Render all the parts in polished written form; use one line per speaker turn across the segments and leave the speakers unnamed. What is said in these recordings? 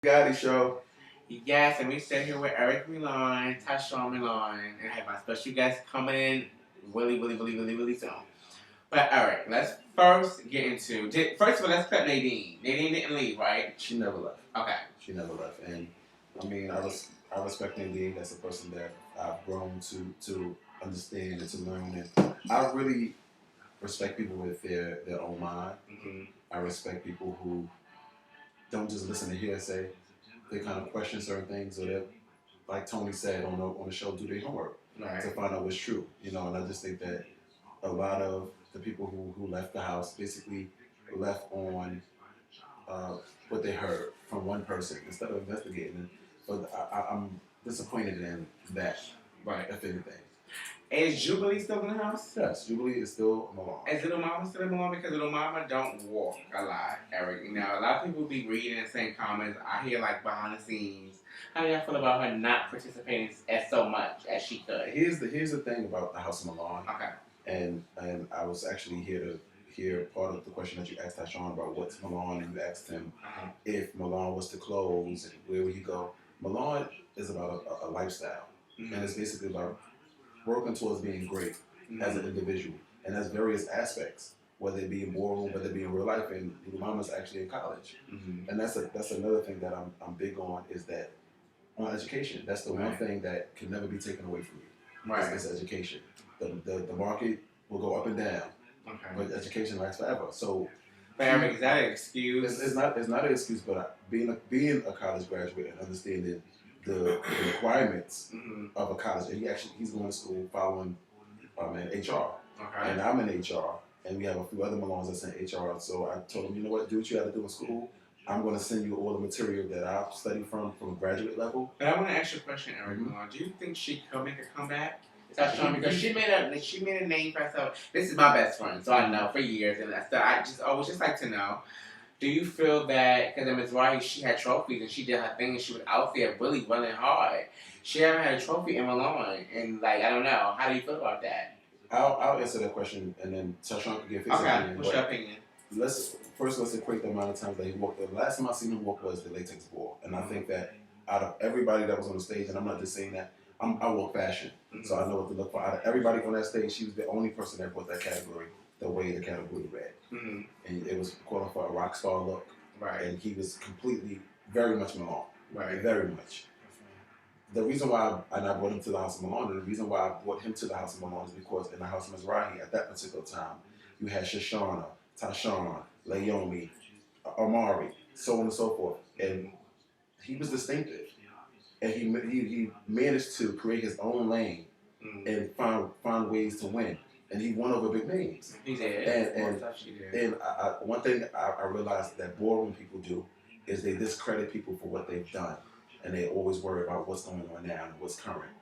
GoTTi show.
Yes, and we sit here with Eric Milan, Tyshawn Milan, and I have my special guest coming in really soon. But Eric, let's first get into. First of all, let's cut Nadine. Nadine didn't leave, right?
She never left.
Okay.
She never left, and I mean, I respect Nadine as a person that I've grown to understand and to learn, and I really respect people with their own mind.
Mm-hmm.
I respect people who don't just listen to hearsay. They kind of question certain things, or they, like Tony said on the show, do their homework to find out what's true. And I just think that a lot of the people who left the house basically left on what they heard from one person instead of investigating. But I'm disappointed in that.
Right.
If anything.
Is Jubilee still in the house?
Yes, Jubilee is still Milan.
Is Little Mama still in Milan? Because Little Mama don't walk a lot, Eric. Now, a lot of people be reading and saying comments. I hear, like, behind the scenes. How do y'all feel about her not participating as so much as she could?
Here's the thing about the House of Milan.
Okay.
And I was actually here to hear part of the question that you asked Tyshawn about what's Milan, and you asked him if Milan was to close, where would he go? Milan is about a lifestyle. And it's basically about working towards being great as an individual, and has various aspects, whether it be in Ballroom, whether it be in real life, and Little Mama's actually in college. And that's another thing that I'm big on, is that on education. That's the one thing that can never be taken away from you. Right. It's education. The market will go up and down, but education lasts forever. So,
is that an excuse?
It's not an excuse, but being a college graduate and understanding the requirements of a college, and he's going to school following in HR, and I'm in HR, and we have a few other Milans that's in HR. So I told him, you know what, do what you got to do in school. I'm going to send you all the material that I've studied from graduate level.
But I want to ask you a question, Eric Milan. Do you think she could make a comeback? Because she made a name for herself. This is my best friend, so I know for years, and I always just like to know. Do you feel that, because Ms. Rahi, she had trophies and she did her thing and she was out there really running hard. She haven't had a trophy in Milan, and I don't know. How do you feel about that?
I'll answer that question, and then Tyshawn can give his opinion.
What's your opinion?
Let's equate the amount of times that he walked. The last time I seen him walk was the latex ball, and I think that out of everybody that was on the stage, and I'm not just saying that, I walk fashion, so I know what to look for. Out of everybody on that stage, she was the only person that brought that category the way the category read. And it was quote unquote a rock star look. Right. And he was completely, very much Milan. Right. Very much. The reason why I brought him to the House of Milan, and the reason why I brought him to the House of Milan is because in the House of Mizrahi at that particular time, you had Shoshana, Tyshawn, Laomi, Amari, so on and so forth. And he was distinctive. And he managed to create his own lane and find ways to win. And he won over big names.
He did.
And one thing I realized that Ballroom people do is they discredit people for what they've done. And they always worry about what's going on now and what's current.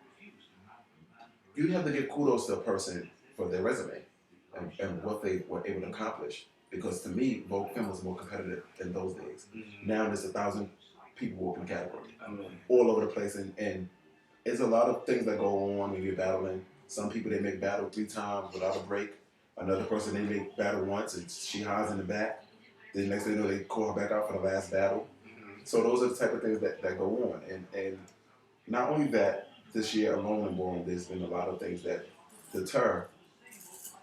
You have to give kudos to a person for their resume and what they were able to accomplish. Because to me, Vogue Femme was more competitive in those days. Now there's 1,000 people walking the category. All over the place. And there's a lot of things that go on when you're battling. Some people, they make battle 3 times without a break. Another person, they make battle once and she hides in the back. Then next thing you know, they call her back out for the last battle. So those are the type of things that go on. And not only that, this year alone in Ballroom, there's been a lot of things that deter,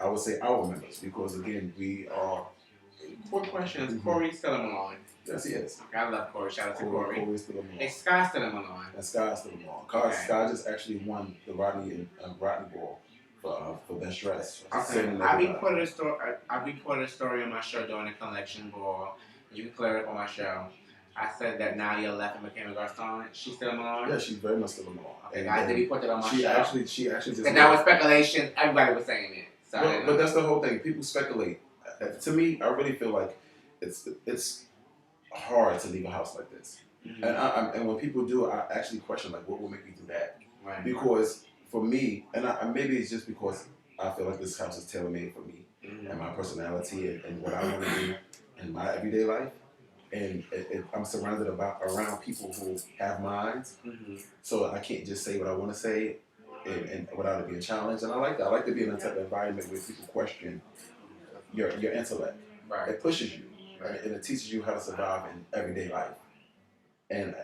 I would say, our members. Because again, we are...
Quick question, is Corey still in Milan?
Yes, he is.
I love Corey. Shout out to Corey.
Corey's still in Milan.
Is Sky still in Milan?
And Sky's still in Milan. Sky just actually won the Rodney Ball for Best Dress.
Okay. I reported a story on my show during the collection ball. You can clear it up on my show. I said that Nadia left and became a garçon. She's still in Milan?
Yeah, she's very much still in Milan.
Okay, I did report that on my show.
She actually just...
Because that was speculation. Everybody was saying it. So
but that's the whole thing. People speculate. To me, I really feel like it's hard to leave a house like this. And when people do, I actually question, like, what will make you do that? Right. Because for me, and maybe it's just because I feel like this house is tailor-made for me and my personality and what I want to do in my everyday life. And I'm surrounded around people who have minds, so I can't just say what I want to say and without it being challenged. And I like that. I like to be in a type of environment where people question your intellect. Right. It pushes you, right? And it teaches you how to survive in everyday life. And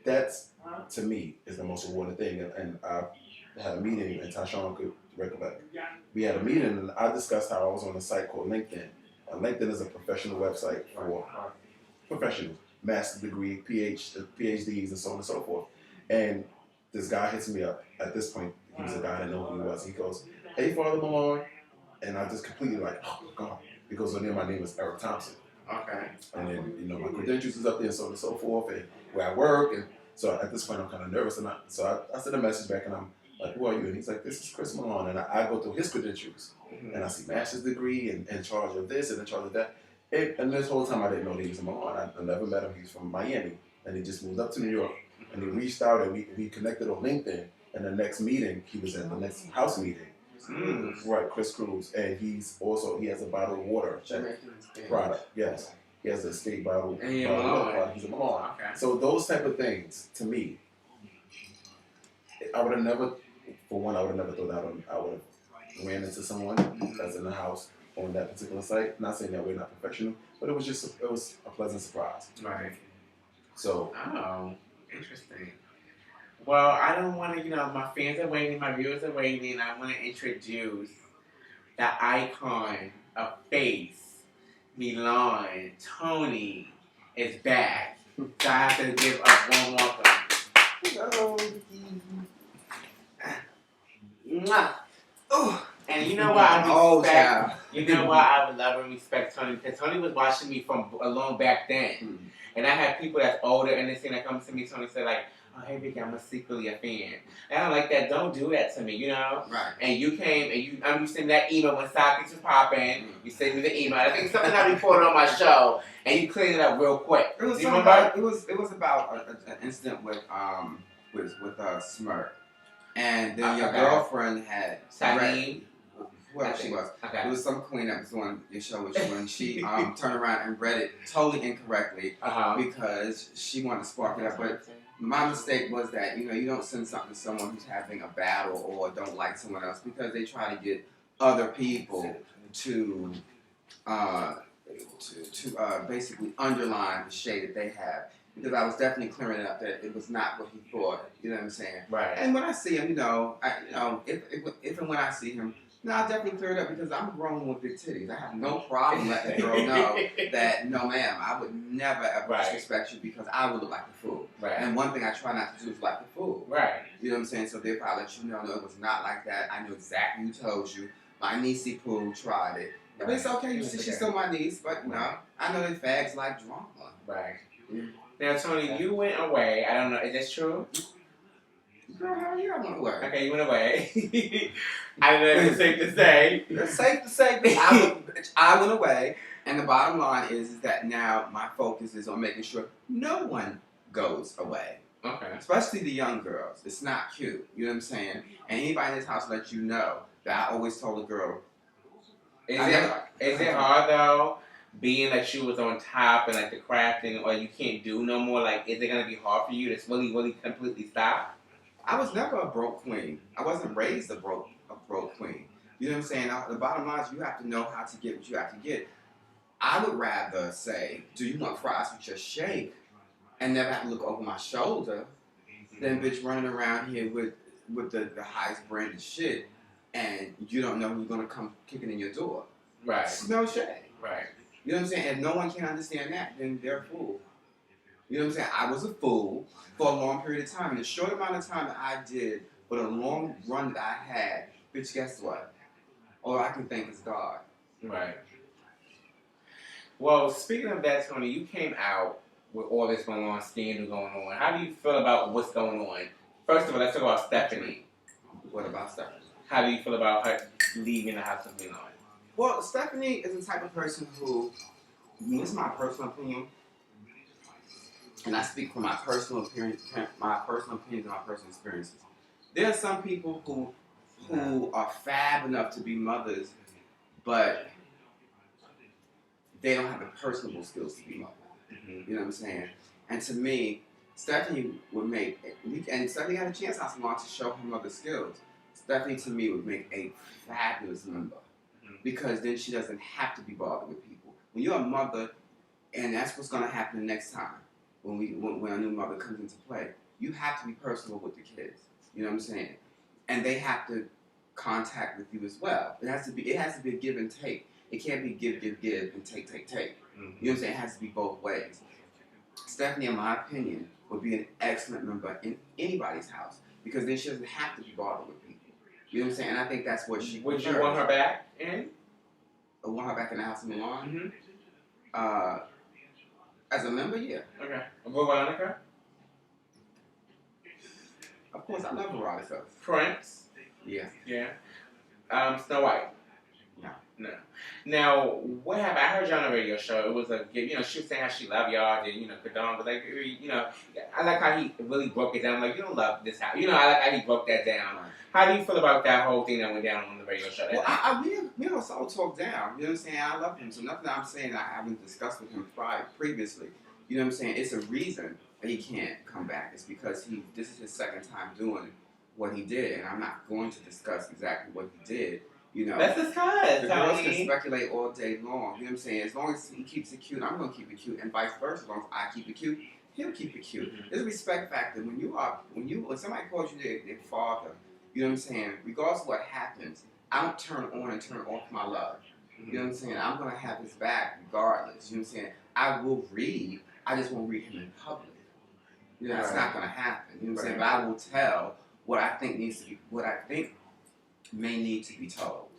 that's, to me, is the most rewarding thing. And I had a meeting, and Tyshawn could recollect. We had a meeting, and I discussed how I was on a site called LinkedIn. And LinkedIn is a professional website for professionals, master's degree, PhDs, and so on and so forth. And this guy hits me up. At this point, he was a guy I didn't know who he was. He goes, "Hey, Father Malone," and I just completely like, "Oh God," because then my name is Eric Thompson.
Okay.
And then, my credentials is up there, and so on and so forth, and where I work. And so at this point, I'm kind of nervous. And I sent a message back, and I'm like, "Who are you?" And he's like, "This is Chris Malone." And I go through his credentials, and I see master's degree and in charge of this and in charge of that. And this whole time, I didn't know that he was a Malone. I never met him. He's from Miami, and he just moved up to New York. And he reached out, and we connected on LinkedIn. And the next meeting, he was at the next house meeting. Right, Chris Cruz. And he has a bottled water product. Yes. He has a escape bottle.
And he's a Malone.
He's a Malone.
Okay.
So those type of things, to me, I would have never thought that I would have ran into someone that's in the house on that particular site. Not saying that we're not professional, but it was a pleasant surprise.
Right.
So.
Oh, interesting. Well, I don't want to, my fans are waiting, my viewers are waiting. I want to introduce the icon of face, Milan, Tony, is back. So I have to give a warm welcome.
Hello.
Mwah. Oh, and you know why I would love and respect Tony, because Tony was watching me from a long back then. And I have people that's older and this thing that comes to me, Tony said like, "Oh, hey Vicky, I'm secretly a fan." And I'm like, that, don't do that to me,
Right.
And you came and you sent that email when Sockets was popping. You sent me the email. I think something I reported on my show, and you cleaned it up real quick.
It was
you remember?
It was about an incident with Smirk, and then your girlfriend had
Salim.
Whoever she was.
Okay.
It was some queen that was on your show when she turned around and read it totally incorrectly because she wanted to spark it up. But my mistake was that you don't send something to someone who's having a battle or don't like someone else because they try to get other people to basically underline the shade that they have. Because I was definitely clearing it up that it was not what he thought. You know what I'm saying?
Right.
And when I see him, if and when I see him. No, I'll definitely clear it up because I'm grown with big titties. I have no problem letting the girl know that, no ma'am, I would never ever disrespect you because I would look like the fool.
Right.
And one thing I try not to do is like the fool.
Right.
You know what I'm saying? So therefore I let you know, no, it was not like that. I knew exactly who told you. My niecey poo tried it. But it's okay, she's still my niece, but I know that fags like drama.
Right. Now, Tony, you went away. I don't know, is this true?
Girl, hell yeah, I went away.
Okay, you went away. I don't know if it's safe to say.
It's safe to say that I went away. And the bottom line is that now my focus is on making sure no one goes away.
Okay.
Especially the young girls. It's not cute. You know what I'm saying? And anybody in this house lets you know that I always told a girl.
Is it hard though, being that you was on top and like the crafting, or you can't do no more? Like, is it gonna be hard for you to really completely stop?
I was never a broke queen. I wasn't raised a broke queen. You know what I'm saying? The bottom line is you have to know how to get what you have to get. I would rather say, do you want fries with your shake and never have to look over my shoulder than bitch running around here with the highest branded shit and you don't know who's gonna come kicking in your door.
Right.
It's no shade.
Right.
You know what I'm saying? If no one can understand that, then they're a fool. You know what I'm saying? I was a fool for a long period of time. And the short amount of time that I did, but a long run that I had, bitch, guess what? All I can thank is God.
Right. Well, speaking of that, Tony, you came out with all this going on, scandal going on. How do you feel about what's going on? First of all, let's talk about Stephanie.
What about Stephanie?
How do you feel about her leaving the house of Milan?
Well, Stephanie is the type of person who, this is my personal opinion, and I speak from my personal opinions and my personal experiences. There are some people who are fab enough to be mothers, but they don't have the personable skills to be mothers. Mm-hmm. You know what I'm saying? And to me, Stephanie would make, and Stephanie had a chance not so long to show her mother skills. Stephanie, to me, would make a fabulous member because then she doesn't have to be bothered with people. When you're a mother, and that's what's going to happen the next time. when a new mother comes into play, you have to be personal with the kids. You know what I'm saying? And they have to contact with you as well. It has to be a give and take. It can't be give and take.
Mm-hmm.
You know what I'm saying? It has to be both ways. Stephanie, in my opinion, would be an excellent member in anybody's house because then she doesn't have to be bothered with people. You know what I'm saying? And I think that's what she
Would
prefers.
you want her back in?
I want her back in the house of Milan?
Mm-hmm.
As a member, yeah.
Okay. Veronica?
Of course, I love Veronica.
Prince?
Yeah.
Yeah. Snow White?
No.
No. Now, what happened? I heard you on the radio show. It was she was saying how she loved y'all, then, Kadon, but I like how he really broke it down. Like, you don't love this house. I like how he broke that down.
Right.
How do you feel about that whole thing that went down on the radio show?
Well, we also talk down. You know what I'm saying? I love him. So nothing I'm saying I haven't discussed with him previously. You know what I'm saying? It's a reason that he can't come back. It's because this is his second time doing what he did, and I'm not going to discuss exactly what he did.
Let's discuss.
The girls can speculate all day long. You know what I'm saying? As long as he keeps it cute, I'm going to keep it cute, and vice versa. As long as I keep it cute, he'll keep it cute.
Mm-hmm.
There's a respect factor when somebody calls you their father. You know what I'm saying? Regardless of what happens, I don't turn on and turn off my love.
Mm-hmm.
You know what I'm saying? I'm gonna have his back regardless. You know what I'm saying? I will read. I just won't read him in public. That's not gonna happen. You know what I'm saying? But I will tell what I think may need to be told.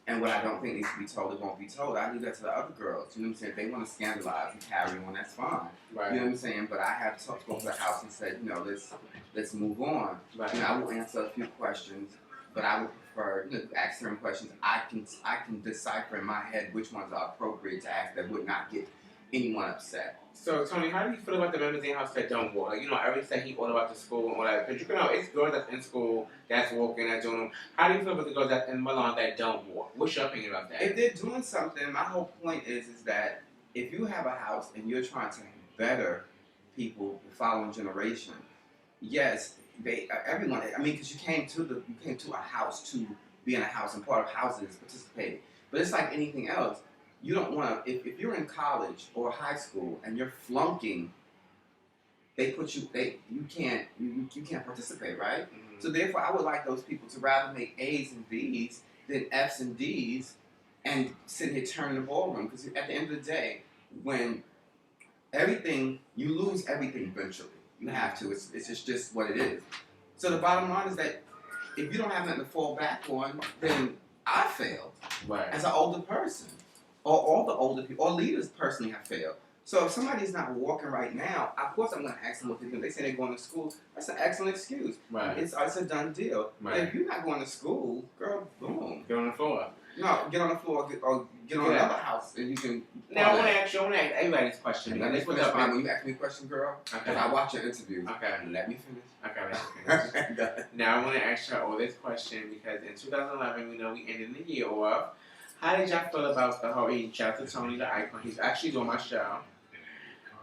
And what I don't think needs to be told, it won't be told. I leave that to the other girls. You know what I'm saying? If they want to scandalize and carry on, that's fine.
Right.
You know what I'm saying? But I have to go to the house and say, let's move on.
Right.
I will answer a few questions, but I would prefer to ask certain questions. I can decipher in my head which ones are appropriate to ask that would not get anyone upset.
So, Tony, how do you feel about the members in your house that don't walk? Like, everyone said he all about the school and all that. Because it's girls that's in school that's walking, that's doing them. How do you feel about the girls that's in Milan that don't walk? What's your opinion about that?
If they're doing something, my whole point is that if you have a house and you're trying to better people, the following generation, yes, everyone. I mean, because you came to a house to be in a house, and part of houses is participating. But it's like anything else. You don't want to. If you're in college or high school and you're flunking, you can't participate, right?
Mm-hmm.
So therefore, I would like those people to rather make A's and B's than F's and D's, and sit here turning the ballroom. Because at the end of the day, when you lose everything eventually. You have to. It's just what it is. So the bottom line is that if you don't have nothing to fall back on, then I failed as an older person. Or all the older people, or leaders personally have failed. So if somebody's not walking right now, of course I'm going to ask them what they do. They say they're going to school. That's an excellent excuse.
Right.
It's a done deal.
Right.
But if you're not going to school, girl, boom.
Get on the floor.
No, get on the floor or get on another house and you can...
Now I want to ask everybody's question.
Let me finish when you ask me a question, girl.
Okay.
I watch your interview.
Okay.
Let me finish.
Okay, let me finish. Now I want to ask you all this question because in 2011, we know we ended the year off. How did y'all feel about the whole shout out to Tony the Icon? He's actually doing my show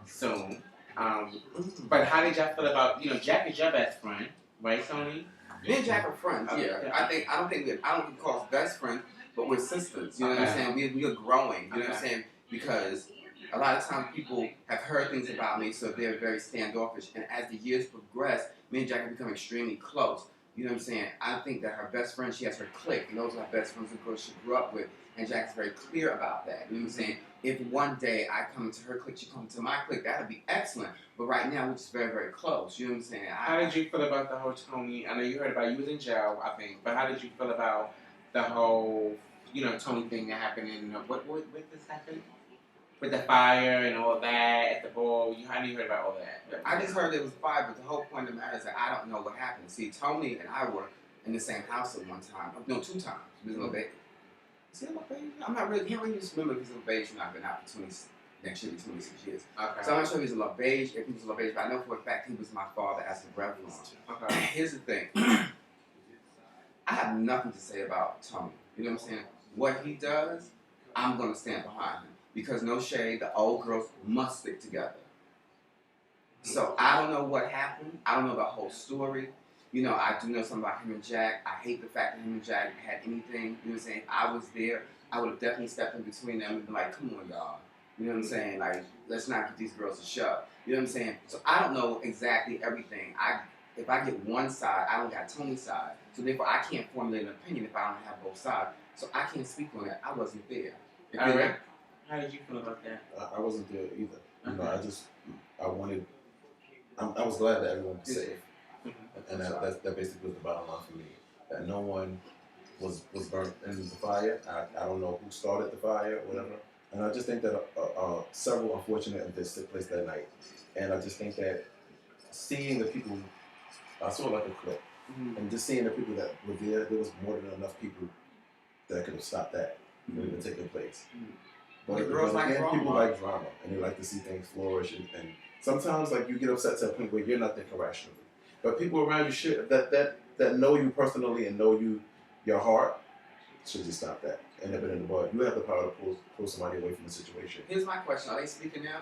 soon. But how did y'all feel about, Jack is your best friend, right, Tony?
Me and Jack are friends, yeah.
Okay.
I don't call us best friends, but we're sisters. You know what I'm saying? We are growing, you know what I'm saying? Because a lot of times people have heard things about me, so they're very standoffish. And as the years progress, me and Jack have become extremely close. You know what I'm saying? I think that her best friend, she has her clique, and those are her best friends, of course, she grew up with. And Jack's very clear about that. You know what I'm saying? If one day I come into her clique, she comes to my clique, that would be excellent. But right now, we're just very, very close. You know what I'm saying?
How did you feel about the whole Tony? I know you heard about you was in jail, I think. But how did you feel about the whole, Tony thing that happened in what this happened? With the fire and all that at the ball. How do you heard about all that?
I just heard there was fire, but the whole point of the matter is that I don't know what happened. See, Tony and I were in the same house at one time. No, 2 times. He was a little baby. Is he a little baby? Can't really just remember if he's a little beige or not. I've been out for next year be 26 years.
Okay.
So I'm not sure if he's a little beige, if he was a little beige, but I know for a fact he was my father as a Revlon.
Okay.
Here's the thing. I have nothing to say about Tony. You know what I'm saying? What he does, I'm going to stand behind him. Because no shade, the old girls must stick together. So I don't know what happened. I don't know the whole story. I do know something about him and Jack. I hate the fact that him and Jack had anything. You know what I'm saying? If I was there, I would have definitely stepped in between them and been like, come on, y'all. You know what I'm saying? Like, let's not get these girls a shove. You know what I'm saying? So I don't know exactly everything. If I get one side, I don't got Tony's side. So therefore, I can't formulate an opinion if I don't have both sides. So I can't speak on it. I wasn't there.
All right. How did you feel about that?
I wasn't there either. You know, I wanted. I was glad that everyone was safe, and that basically was the bottom line for me. That no one was burnt in the fire. I don't know who started the fire or whatever. And I just think that several unfortunate events took place that night. And I just think that seeing the people, I saw like a clip, and just seeing the people that were there was more than enough people that could have stopped that from even taking place. But
The girls like drama.
People like drama, and they like to see things flourish. And sometimes, like, you get upset to a point where you're not thinking rationally. But people around you should that know you personally and know your heart should just stop that and nip it in the bud. You have the power to pull somebody away from the situation.
Here's my question: are they speaking now?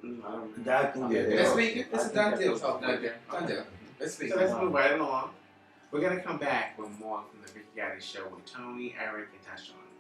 They're
speaking. It's a done deal. Done deal. Let's speak.
So let's move right along. We're gonna come back with more from the Vicky Show with Tony, Eric, and Tyshawn.